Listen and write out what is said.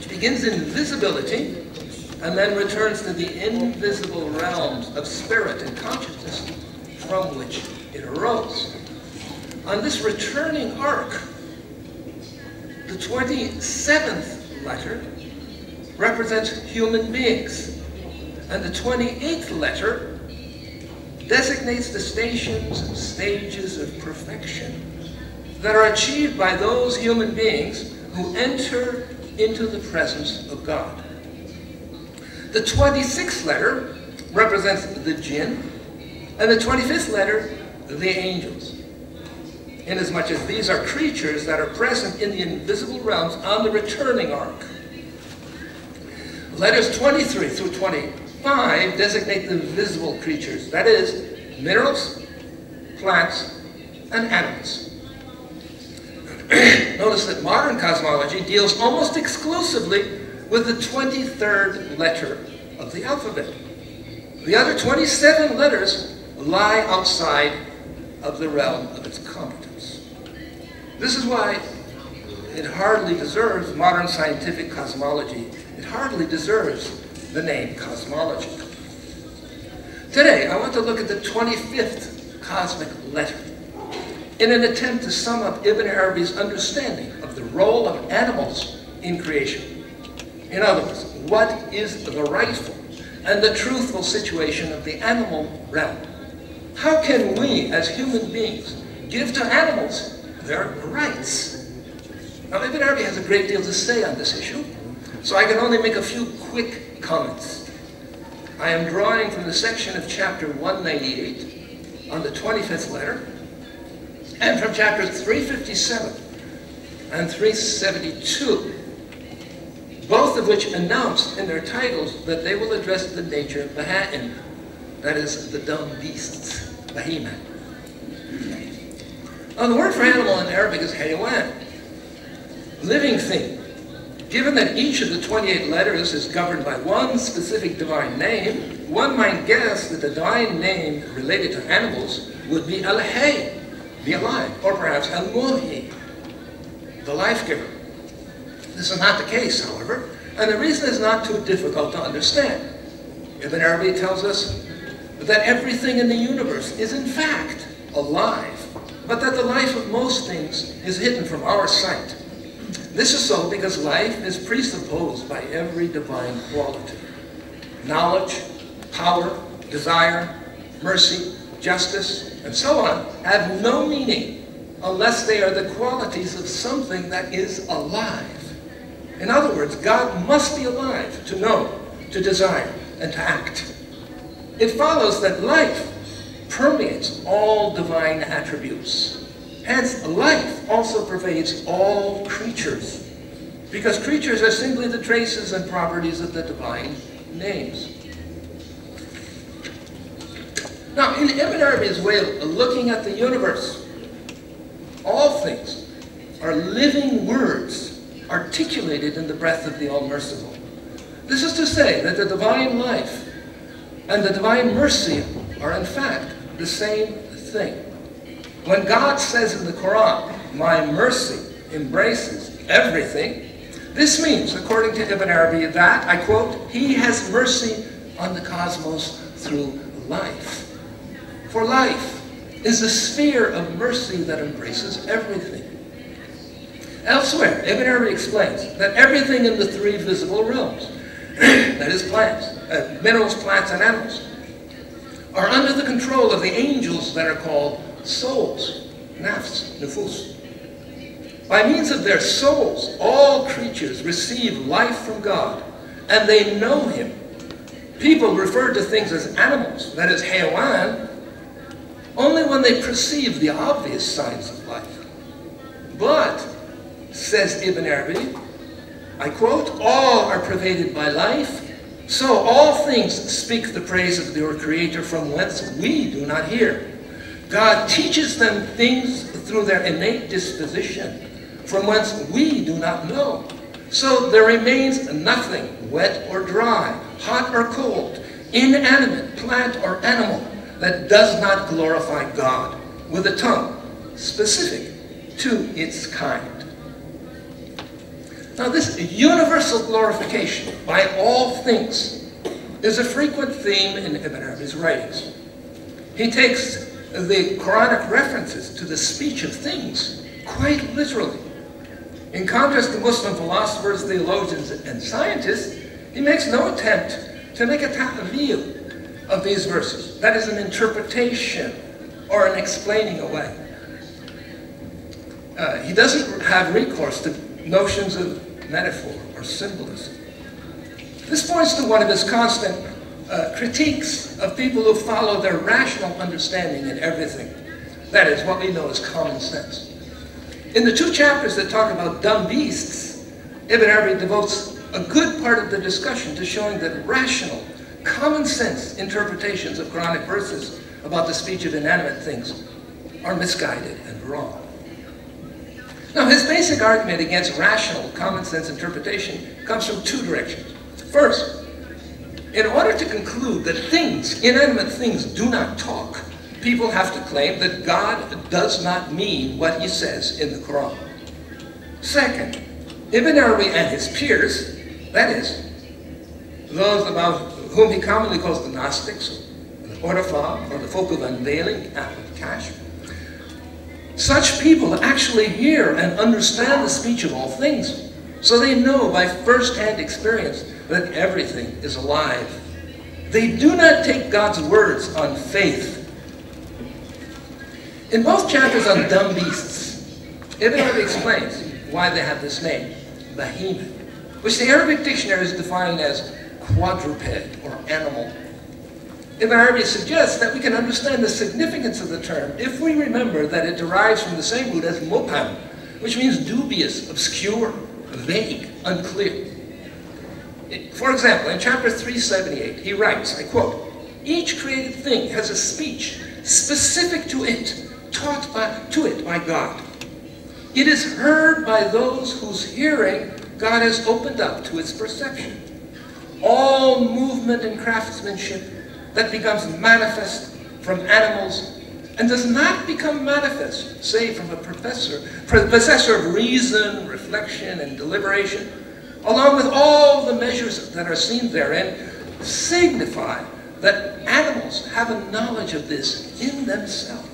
which begins in visibility and then returns to the invisible realms of spirit and consciousness from which it arose. On this returning arc, the 27th letter represents human beings, and the 28th letter designates the stages of perfection that are achieved by those human beings who enter into the presence of God. The 26th letter represents the jinn, and the 25th letter, the angels, inasmuch as these are creatures that are present in the invisible realms on the returning arc. Letters 23 through 25 designate the visible creatures, that is, minerals, plants, and animals. Notice that modern cosmology deals almost exclusively with the 23rd letter of the alphabet. The other 27 letters lie outside of the realm of its competence. This is why it hardly deserves modern scientific cosmology. It hardly deserves the name cosmology. Today, I want to look at the 25th cosmic letter in an attempt to sum up Ibn Arabi's understanding of the role of animals in creation. In other words, what is the rightful and the truthful situation of the animal realm? How can we, as human beings, give to animals their rights? Now, Ibn Arabi has a great deal to say on this issue, so I can only make a few quick comments. I am drawing from the section of chapter 198 on the 25th letter, and from chapters 357 and 372, both of which announced in their titles that they will address the nature of Baha'im, that is, the dumb beasts, Bahima. Now, the word for animal in Arabic is hayawan, living thing. Given that each of the 28 letters is governed by one specific divine name, one might guess that the divine name related to animals would be al-hay, the alive, or perhaps al-muhi, the life-giver. This is not the case, however, and the reason is not too difficult to understand. Ibn Arabi tells us that everything in the universe is in fact alive, but that the life of most things is hidden from our sight. This is so because life is presupposed by every divine quality. Knowledge, power, desire, mercy, justice, and so on have no meaning unless they are the qualities of something that is alive. In other words, God must be alive to know, to desire, and to act. It follows that life permeates all divine attributes. Hence, life also pervades all creatures, because creatures are simply the traces and properties of the divine names. Now, in Ibn Arabi's way of looking at the universe, all things are living words articulated in the breath of the All-Merciful. This is to say that the divine life and the divine mercy are in fact the same thing. When God says in the Quran, "My mercy embraces everything," this means, according to Ibn Arabi, that, I quote, "He has mercy on the cosmos through life." For life is a sphere of mercy that embraces everything. Elsewhere, Ibn Arabi explains that everything in the three visible realms, that is plants, minerals, plants, and animals, are under the control of the angels that are called souls, nafs, nufus. By means of their souls, all creatures receive life from God, and they know Him. People refer to things as animals, that is, hayawan, only when they perceive the obvious signs of life. But, says Ibn Arabi, I quote, "All are pervaded by life, so all things speak the praise of their Creator from whence we do not hear. God teaches them things through their innate disposition, from whence we do not know. So there remains nothing, wet or dry, hot or cold, inanimate, plant or animal, that does not glorify God with a tongue specific to its kind." Now this universal glorification by all things is a frequent theme in Ibn Arabi's writings. He takes the Quranic references to the speech of things quite literally. In contrast to Muslim philosophers, theologians, and scientists, he makes no attempt to make a ta'wil of these verses. That is an interpretation or an explaining away. He doesn't have recourse to notions of metaphor or symbolism. This points to one of his constant critiques of people who follow their rational understanding in everything. That is what we know as common sense. In the 2 chapters that talk about dumb beasts, Ibn Arabi devotes a good part of the discussion to showing that rational, common sense interpretations of Quranic verses about the speech of inanimate things are misguided and wrong. Now, his basic argument against rational, common sense interpretation comes from 2 directions. First, in order to conclude that things, inanimate things, do not talk, people have to claim that God does not mean what he says in the Quran. Second, Ibn Arabi and his peers, that is, those about whom he commonly calls the Gnostics, the Ortafa, or the folk of unveiling, Kashf, such people actually hear and understand the speech of all things, so they know by first-hand experience that everything is alive. They do not take God's words on faith. In both chapters on dumb beasts, Ibn Arabi explains why they have this name, behemoth, which the Arabic dictionary is defined as quadruped or animal. Ibn Arabi suggests that we can understand the significance of the term if we remember that it derives from the same root as mubham, which means dubious, obscure, vague, unclear. For example, in chapter 378, he writes, I quote, "Each created thing has a speech specific to it, taught to it by God. It is heard by those whose hearing God has opened up to its perception. All movement and craftsmanship that becomes manifest from animals and does not become manifest, say, from a possessor of reason, reflection, and deliberation, along with all the measures that are seen therein, signify that animals have a knowledge of this in themselves.